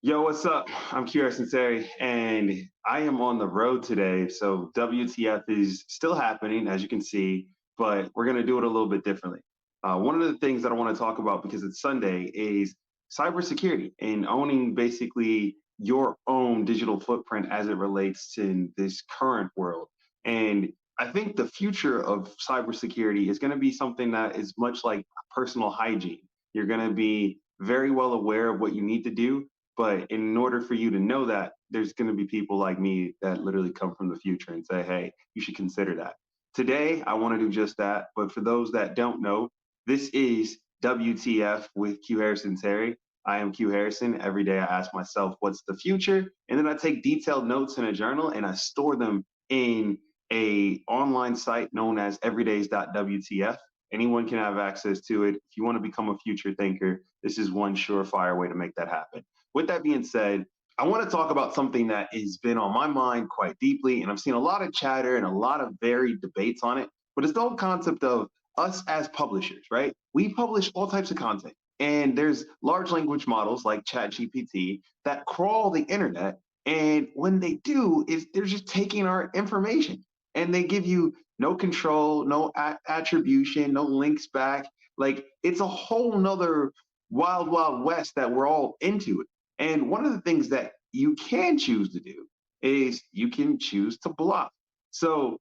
Yo, what's up? I'm Q Sensei, and I am on the road today. So WTF is still happening, as you can see, but we're going to do it a little bit differently. One of the things that I want to talk about because it's Sunday is cybersecurity and owning basically your own digital footprint as it relates to this current world. And I think the future of cybersecurity is going to be something that is much like personal hygiene. You're going to be very well aware of what you need to do, but in order for you to know that, there's going to be people like me that literally come from the future and say, hey, you should consider that. Today, I want to do just that. But for those that don't know, this is WTF with Q Harrison Terry. I am Q Harrison. Every day I ask myself, what's the future? And then I take detailed notes in a journal and I store them in a online site known as everydays.wtf. Anyone can have access to it. If you want to become a future thinker, this is one surefire way to make that happen. With that being said, I want to talk about something that has been on my mind quite deeply, and I've seen a lot of chatter and a lot of varied debates on it. But it's the whole concept of us as publishers, right? We publish all types of content, and there's large language models like ChatGPT that crawl the internet. And when they do, is they're just taking our information, and they give you no control, no attribution, no links back. Like it's a whole nother wild, wild west that we're all into it. And one of the things that you can choose to do is you can choose to block. So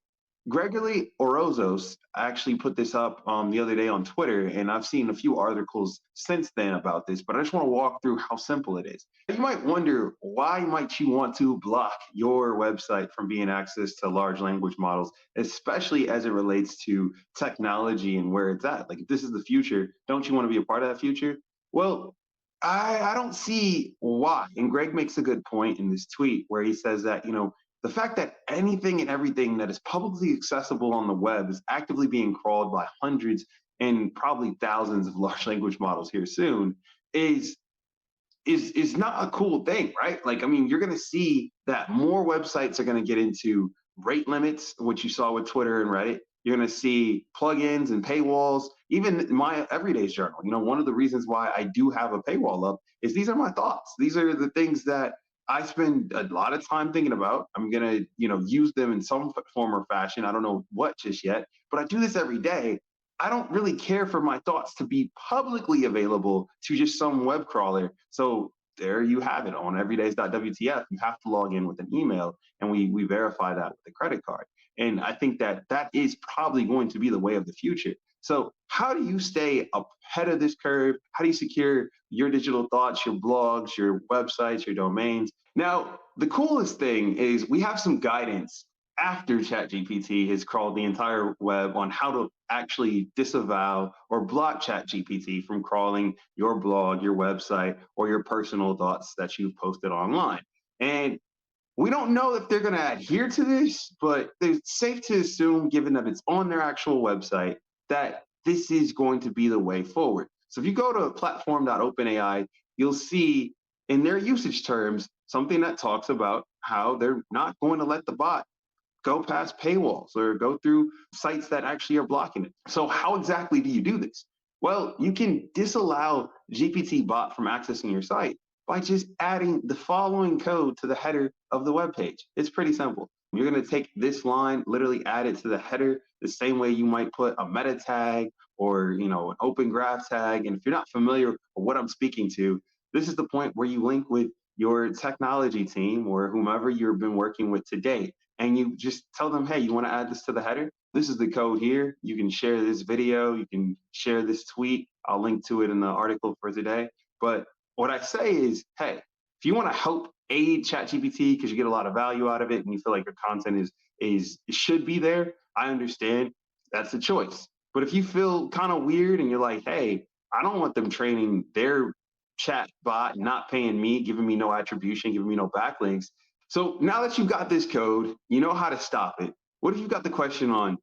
Gregory Orozos actually put this up the other day on Twitter, and I've seen a few articles since then about this, but I just want to walk through how simple it is. You might wonder, why might you want to block your website from being accessed to large language models, especially as it relates to technology and where it's at? Like, if this is the future, don't you want to be a part of that future? Well, I don't see why. And Greg makes a good point in this tweet where he says that, the fact that anything and everything that is publicly accessible on the web is actively being crawled by hundreds and probably thousands of large language models here soon is is not a cool thing, right? Like, I mean, you're going to see that more websites are going to get into rate limits, which you saw with Twitter and Reddit. You're going to see plugins and paywalls. Even my everyday's journal, one of the reasons why I do have a paywall up is these are my thoughts. These are the things that I spend a lot of time thinking about. I'm going to, use them in some form or fashion. I don't know what just yet, but I do this every day. I don't really care for my thoughts to be publicly available to just some web crawler. So there you have it on everydays.wtf. You have to log in with an email, and we verify that with a credit card. And I think that that is probably going to be the way of the future. So how do you stay ahead of this curve? How do you secure your digital thoughts, your blogs, your websites, your domains? Now, the coolest thing is we have some guidance after ChatGPT has crawled the entire web on how to actually disavow or block ChatGPT from crawling your blog, your website, or your personal thoughts that you've posted online. And we don't know if they're going to adhere to this, but it's safe to assume, given that it's on their actual website, that this is going to be the way forward. So if you go to platform.openai, you'll see in their usage terms something that talks about how they're not going to let the bot go past paywalls or go through sites that actually are blocking it. So how exactly do you do this? Well, you can disallow GPT bot from accessing your site by just adding the following code to the header of the web page. It's pretty simple. You're going to take this line, literally add it to the header the same way you might put a meta tag or an open graph tag. And if you're not familiar with what I'm speaking to, this is the point where you link with your technology team or whomever you've been working with to date. And you just tell them, hey, you want to add this to the header? This is the code here. You can share this video. You can share this tweet. I'll link to it in the article for today. But what I say is, hey, if you want to help aid ChatGPT because you get a lot of value out of it and you feel like your content is should be there, I understand. That's a choice. But if you feel kind of weird and you're like, hey, I don't want them training their chat bot, not paying me, giving me no attribution, giving me no backlinks. So now that you've got this code, you know how to stop it. What if you've got the question on,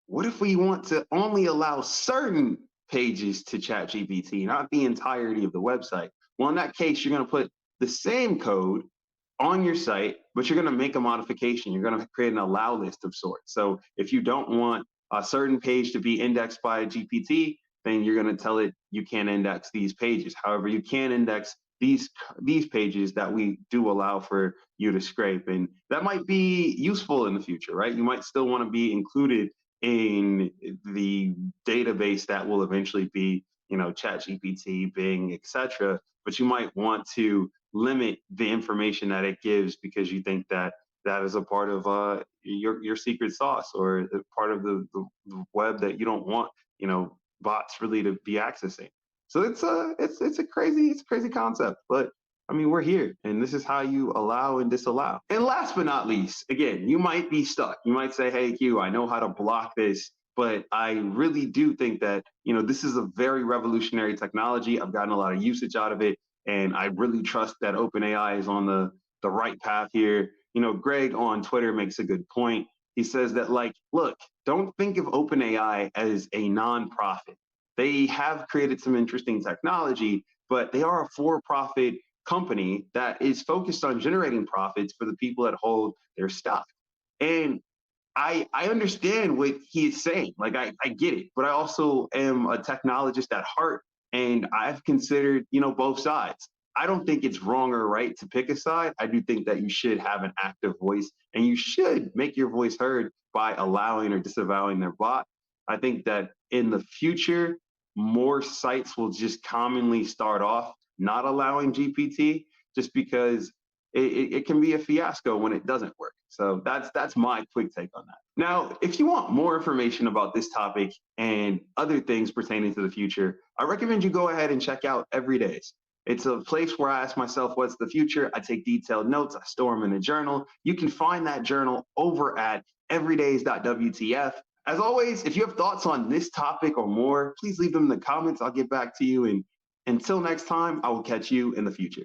what if we want to only allow certain pages to ChatGPT, not the entirety of the website? Well, in that case, you're going to put the same code on your site, but you're going to make a modification. You're going to create an allow list of sorts. So if you don't want a certain page to be indexed by a GPT, then you're going to tell it you can't index these pages. However, you can index these pages that we do allow for you to scrape, and that might be useful in the future, right? You might still want to be included in the database that will eventually be, ChatGPT, Bing, etc. But you might want to limit the information that it gives because you think that that is a part of your secret sauce, or a part of the web that you don't want, bots really to be accessing. So it's a crazy concept, but I mean, we're here, and this is how you allow and disallow. And last but not least, again, you might be stuck. You might say, "Hey, Q, I know how to block this, but I really do think that this is a very revolutionary technology. I've gotten a lot of usage out of it, and I really trust that OpenAI is on the right path here." Greg on Twitter makes a good point. He says that, like, look, don't think of OpenAI as a nonprofit. They have created some interesting technology, but they are a for-profit company that is focused on generating profits for the people that hold their stuff. And I understand what he is saying. Like, I get it, but I also am a technologist at heart, and I've considered, both sides. I don't think it's wrong or right to pick a side. I do think that you should have an active voice, and you should make your voice heard by allowing or disavowing their bot. I think that in the future, more sites will just commonly start off not allowing GPT, just because it can be a fiasco when it doesn't work. So that's my quick take on that. Now, if you want more information about this topic and other things pertaining to the future, I recommend you go ahead and check out Everydays. It's a place where I ask myself, what's the future? I take detailed notes, I store them in a journal. You can find that journal over at everydays.wtf. As always, if you have thoughts on this topic or more, please leave them in the comments. I'll get back to you. And until next time, I will catch you in the future.